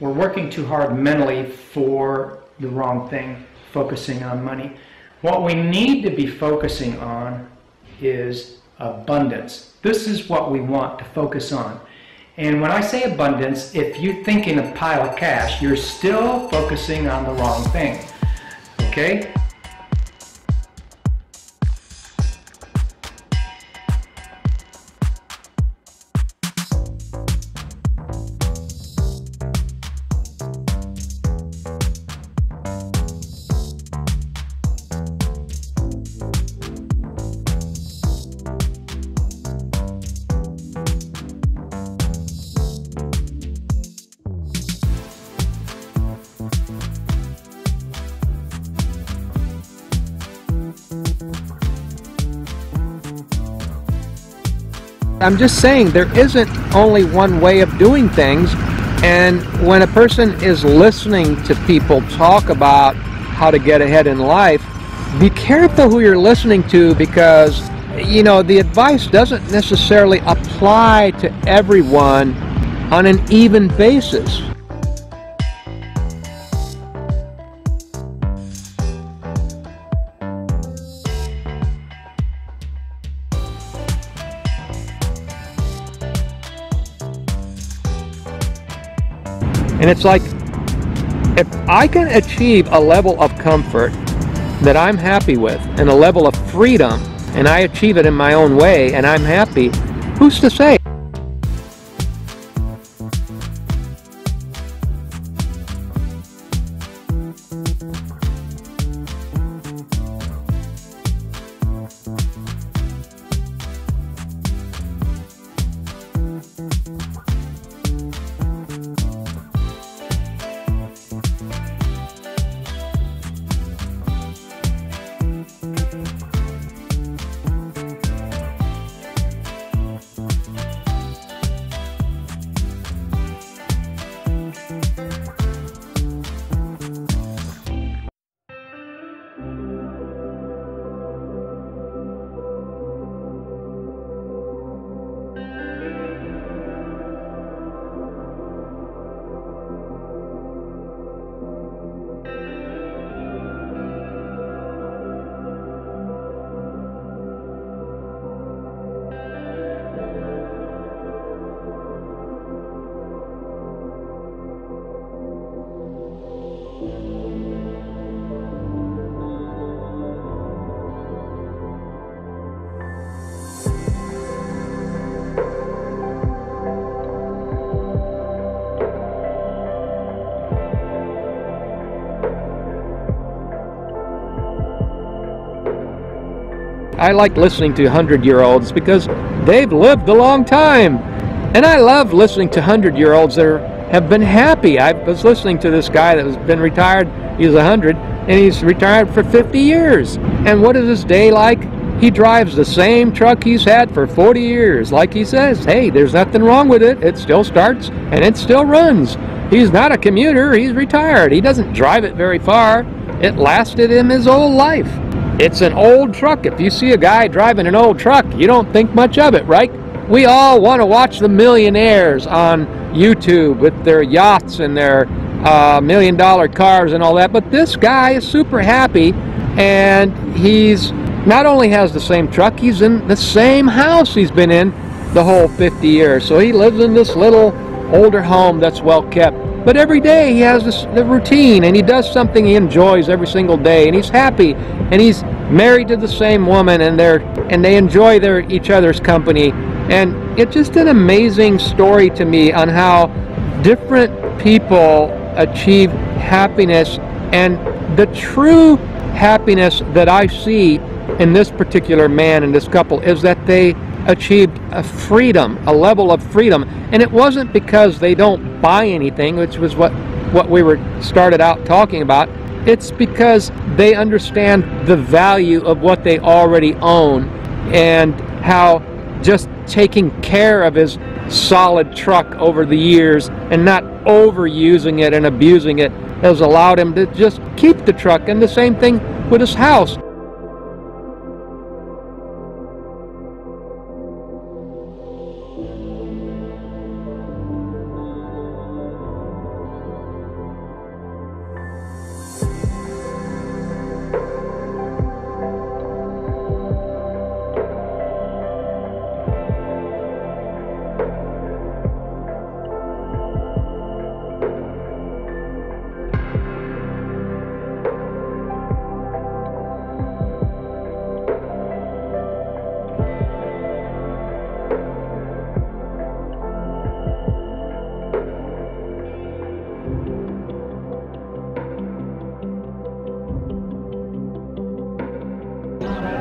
We're working too hard mentally for the wrong thing, focusing on money. What we need to be focusing on is abundance. This is what we want to focus on. And when I say abundance, if you think in a pile of cash, you're still focusing on the wrong thing. Okay? I'm just saying there isn't only one way of doing things, and when a person is listening to people talk about how to get ahead in life, be careful who you're listening to, because you know the advice doesn't necessarily apply to everyone on an even basis. And it's like, if I can achieve a level of comfort that I'm happy with and a level of freedom, and I achieve it in my own way and I'm happy, who's to say? I like listening to 100-year-olds because they've lived a long time. And I love listening to 100-year-olds that have been happy. I was listening to this guy that has been retired. He's 100, and he's retired for 50 years. And what is his day like? He drives the same truck he's had for 40 years. Like he says, hey, there's nothing wrong with it. It still starts, and it still runs. He's not a commuter. He's retired. He doesn't drive it very far. It lasted him his whole life. It's an old truck. If you see a guy driving an old truck, you don't think much of it, right? We all want to watch the millionaires on YouTube with their yachts and their million-dollar cars and all that, but this guy is super happy, and he's not only has the same truck, he's in the same house he's been in the whole 50 years. So he lives in this little older home that's well kept. But every day he has the routine, and he does something he enjoys every single day, and he's happy, and he's married to the same woman, and they enjoy each other's company. And it's just an amazing story to me on how different people achieve happiness, and the true happiness that I see in this particular man and this couple is that they achieved a freedom, a level of freedom. And it wasn't because they don't buy anything, which was what we were started out talking about. It's because they understand the value of what they already own, and how just taking care of his solid truck over the years and not overusing it and abusing it has allowed him to just keep the truck. And the same thing with his house.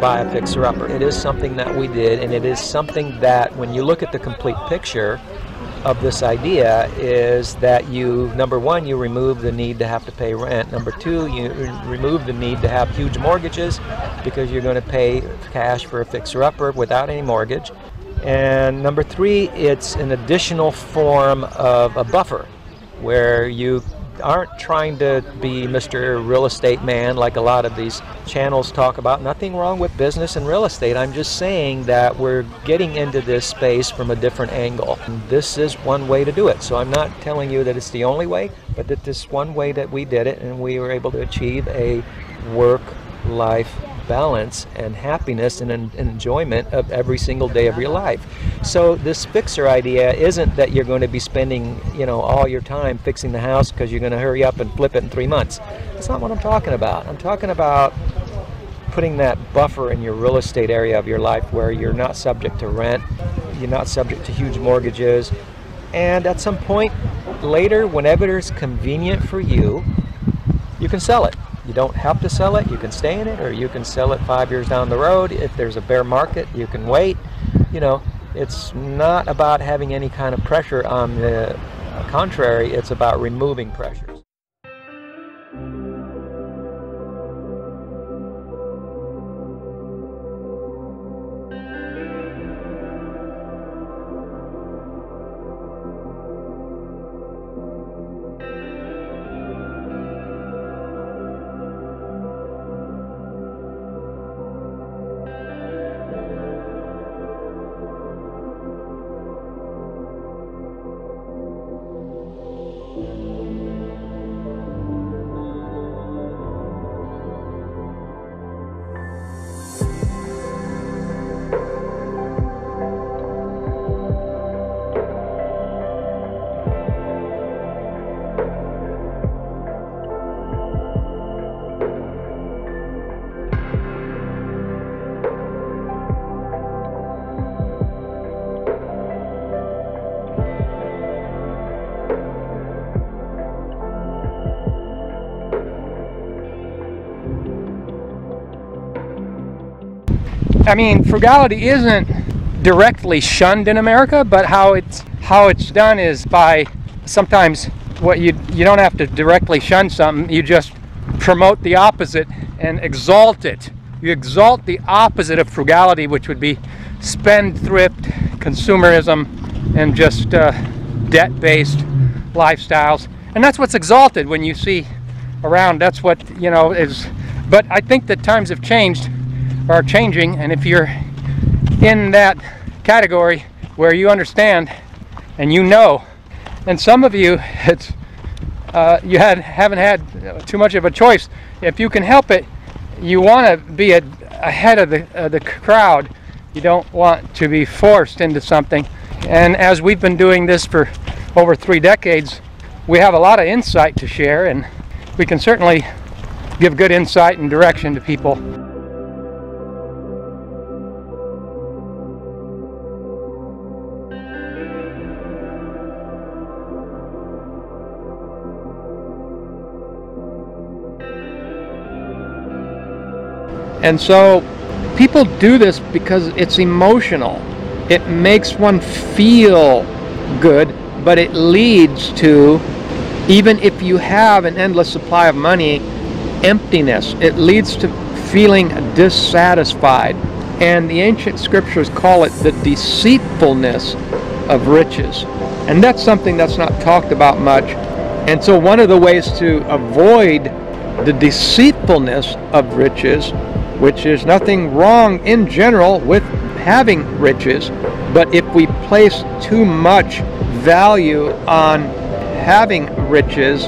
buy a fixer-upper. It is something that we did, and it is something that when you look at the complete picture of this idea is that you, number one, you remove the need to have to pay rent. Number two, you remove the need to have huge mortgages because you're going to pay cash for a fixer-upper without any mortgage. And number three, it's an additional form of a buffer where you aren't trying to be Mr. Real Estate Man like a lot of these channels talk about. Nothing wrong with business and real estate. I'm just saying that we're getting into this space from a different angle. And this is one way to do it. So I'm not telling you that it's the only way, but that this one way that we did it, and we were able to achieve a work-life balance and happiness and enjoyment of every single day of your life. So this fixer idea isn't that you're going to be spending, you know, all your time fixing the house because you're going to hurry up and flip it in 3 months. That's not what I'm talking about. I'm talking about putting that buffer in your real estate area of your life where you're not subject to rent, you're not subject to huge mortgages, and at some point later, whenever it's convenient for you, you can sell it. You don't have to sell it. You can stay in it, or you can sell it 5 years down the road. If there's a bear market, you can wait. You know, it's not about having any kind of pressure. On the contrary, it's about removing pressures. I mean, frugality isn't directly shunned in America, but how it's done is by sometimes what you don't have to directly shun something, you just promote the opposite and exalt it. You exalt the opposite of frugality, which would be spendthrift, consumerism, and just debt-based lifestyles. And that's what's exalted when you see around. That's what, you know, is. But I think that times have changed, are changing, and if you're in that category where you understand and you know, and some of you, it's you haven't had too much of a choice. If you can help it, you want to be ahead of the crowd. You don't want to be forced into something. And as we've been doing this for over 3 decades, we have a lot of insight to share, and we can certainly give good insight and direction to people. And so people do this because it's emotional. It makes one feel good, but it leads to, even if you have an endless supply of money, emptiness. It leads to feeling dissatisfied. And the ancient scriptures call it the deceitfulness of riches. And that's something that's not talked about much. And so one of the ways to avoid the deceitfulness of riches, which is nothing wrong in general with having riches, but if we place too much value on having riches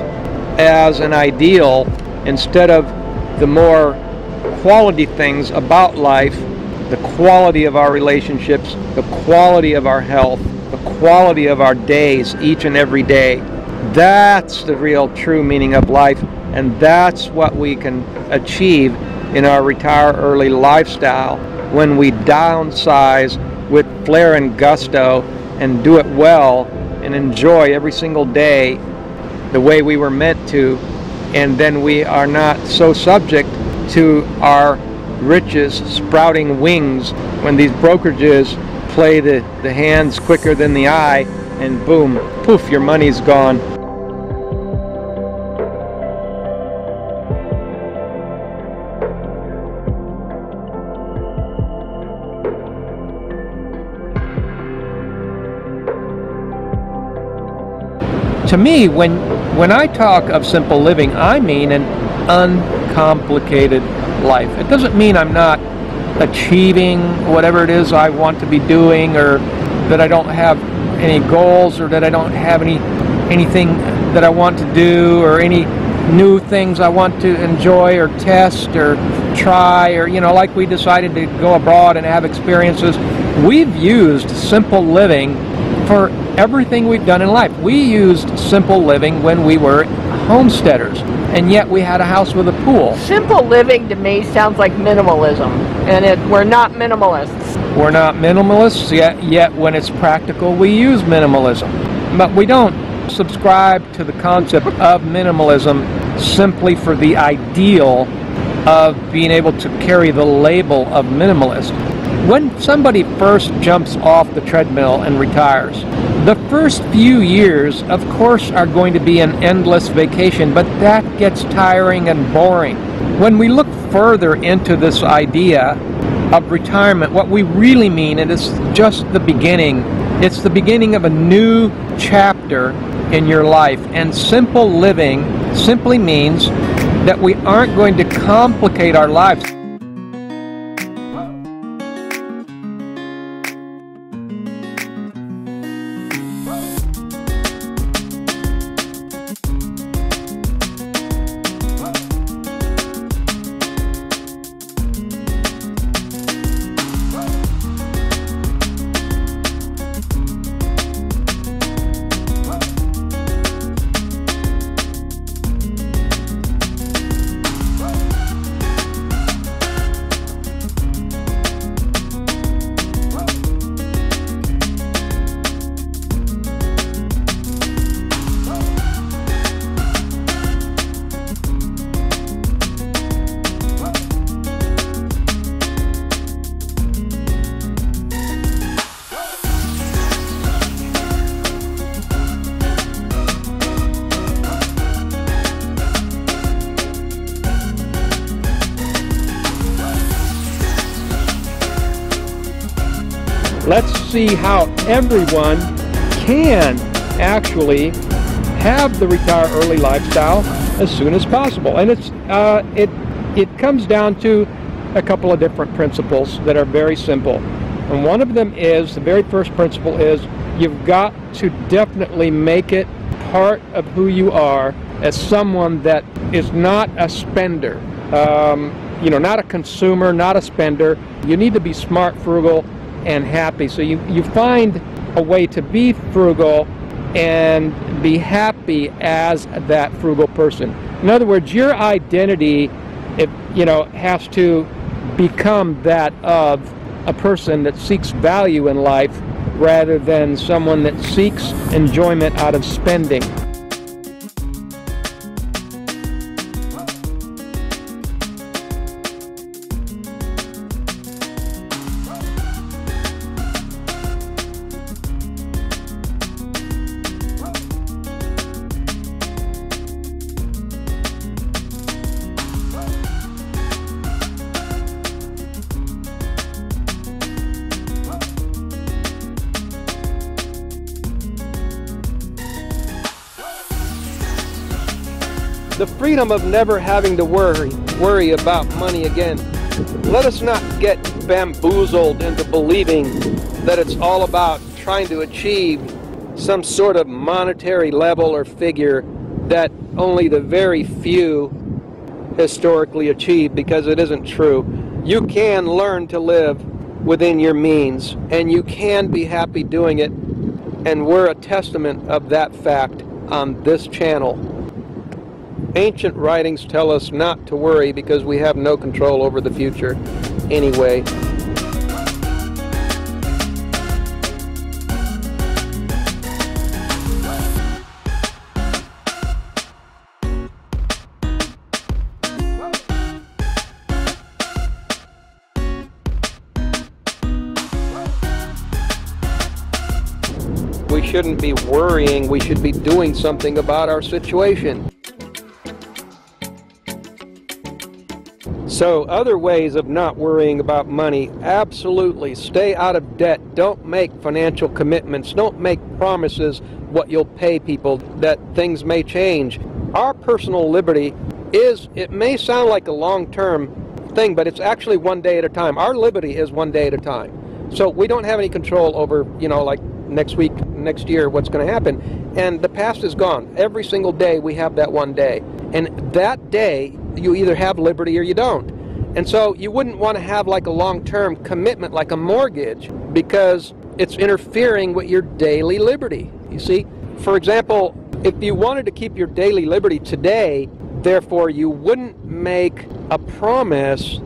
as an ideal instead of the more quality things about life, the quality of our relationships, the quality of our health, the quality of our days each and every day, that's the real true meaning of life, and that's what we can achieve in our retire early lifestyle when we downsize with flair and gusto and do it well and enjoy every single day the way we were meant to, and then we are not so subject to our riches sprouting wings when these brokerages play the hands quicker than the eye, and boom, poof, your money's gone. To me, when I talk of simple living, I mean an uncomplicated life. It doesn't mean I'm not achieving whatever it is I want to be doing, or that I don't have any goals, or that I don't have anything that I want to do, or any new things I want to enjoy or test or try, or like we decided to go abroad and have experiences. We've used simple living for everything we've done in life. We used simple living when we were homesteaders, and yet we had a house with a pool. Simple living to me sounds like minimalism, and we're not minimalists. We're not minimalists, yet when it's practical we use minimalism. But we don't subscribe to the concept of minimalism simply for the ideal of being able to carry the label of minimalist. When somebody first jumps off the treadmill and retires, the first few years, of course, are going to be an endless vacation, but that gets tiring and boring. When we look further into this idea of retirement, what we really mean, and it's just the beginning, it's the beginning of a new chapter in your life. And simple living simply means that we aren't going to complicate our lives. Let's see how everyone can actually have the retire early lifestyle as soon as possible. And it comes down to a couple of different principles that are very simple. And one of them is, the very first principle is, you've got to definitely make it part of who you are as someone that is not a spender. Not a consumer, not a spender. You need to be smart, frugal, and happy. So you find a way to be frugal and be happy as that frugal person. In other words, your identity, has to become that of a person that seeks value in life rather than someone that seeks enjoyment out of spending. The freedom of never having to worry about money again. Let us not get bamboozled into believing that it's all about trying to achieve some sort of monetary level or figure that only the very few historically achieve, because it isn't true. You can learn to live within your means, and you can be happy doing it, and we're a testament of that fact on this channel. Ancient writings tell us not to worry because we have no control over the future anyway. shouldn't be worrying, we should be doing something about our situation. So other ways of not worrying about money: absolutely stay out of debt. Don't make financial commitments. Don't make promises what you'll pay people, that things may change. Our personal liberty is, it may sound like a long-term thing, but it's actually one day at a time. Our liberty is one day at a time. So we don't have any control over, you know, like next week, next year, what's going to happen. And the past is gone. Every single day we have that one day. And that day, you either have liberty or you don't. And so you wouldn't want to have like a long-term commitment like a mortgage, because it's interfering with your daily liberty. You see, for example, if you wanted to keep your daily liberty today, therefore you wouldn't make a promise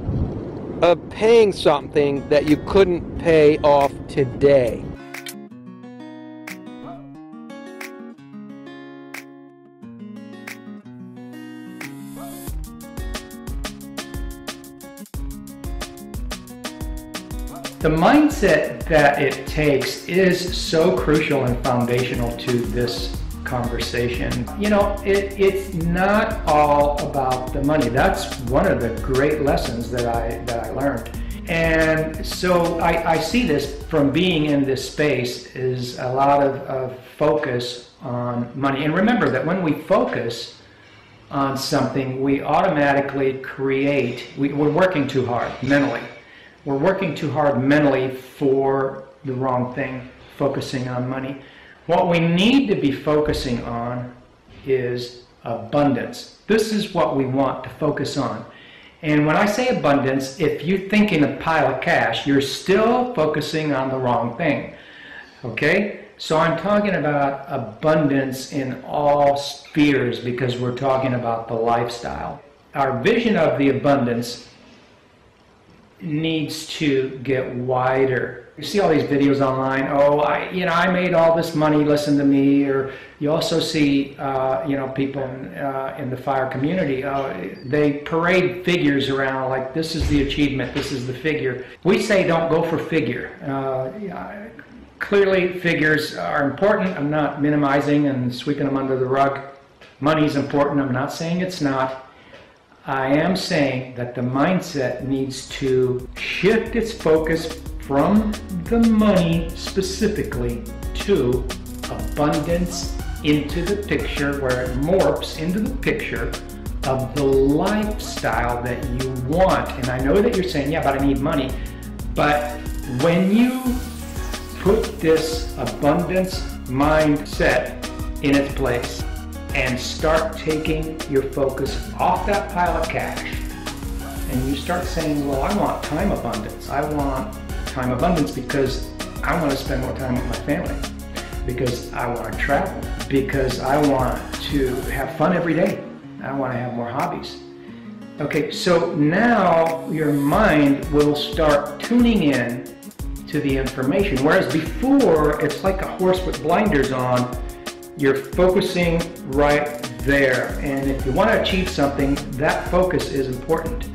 of paying something that you couldn't pay off today. The mindset that it takes is so crucial and foundational to this conversation. You know, it's not all about the money. That's one of the great lessons that I learned. And so I see this from being in this space is a lot of focus on money. And remember that when we focus on something, we automatically create, we're working too hard mentally. We're working too hard mentally for the wrong thing, focusing on money. What we need to be focusing on is abundance. This is what we want to focus on. And when I say abundance, if you think in a pile of cash, you're still focusing on the wrong thing. Okay? So I'm talking about abundance in all spheres, because we're talking about the lifestyle. Our vision of the abundance needs to get wider. You see all these videos online, oh, I made all this money, listen to me. Or you also see, people in the fire community, they parade figures around like, this is the achievement, this is the figure. We say don't go for figure. Clearly, figures are important. I'm not minimizing and sweeping them under the rug. Money's important. I'm not saying it's not. I am saying that the mindset needs to shift its focus from the money specifically to abundance into the picture, where it morphs into the picture of the lifestyle that you want. And I know that you're saying, yeah, but I need money. But when you put this abundance mindset in its place and start taking your focus off that pile of cash, and you start saying, well, I want time abundance. I want time abundance because I want to spend more time with my family, because I want to travel, because I want to have fun every day. I want to have more hobbies. Okay, so now your mind will start tuning in to the information, whereas before it's like a horse with blinders on. You're focusing right there, and if you want to achieve something, that focus is important.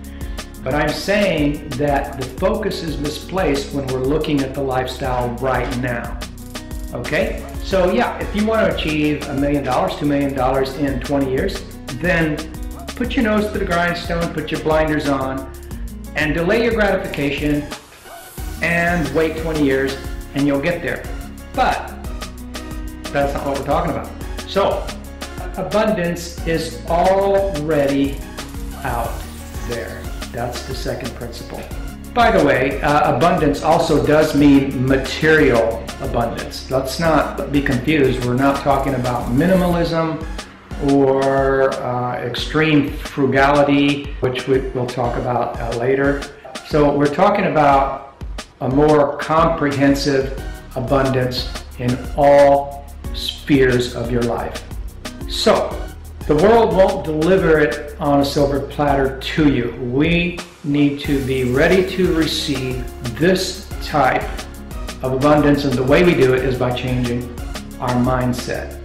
But I'm saying that the focus is misplaced when we're looking at the lifestyle right now. Okay? So yeah, if you want to achieve $1 million, $2 million in 20 years, then put your nose to the grindstone, put your blinders on, and delay your gratification and wait 20 years and you'll get there. But that's not what we're talking about. So, abundance is already out there. That's the second principle. By the way, abundance also does mean material abundance. Let's not be confused. We're not talking about minimalism or extreme frugality, which we'll talk about later. So we're talking about a more comprehensive abundance in all spheres of your life. So, the world won't deliver it on a silver platter to you. We need to be ready to receive this type of abundance, and the way we do it is by changing our mindset.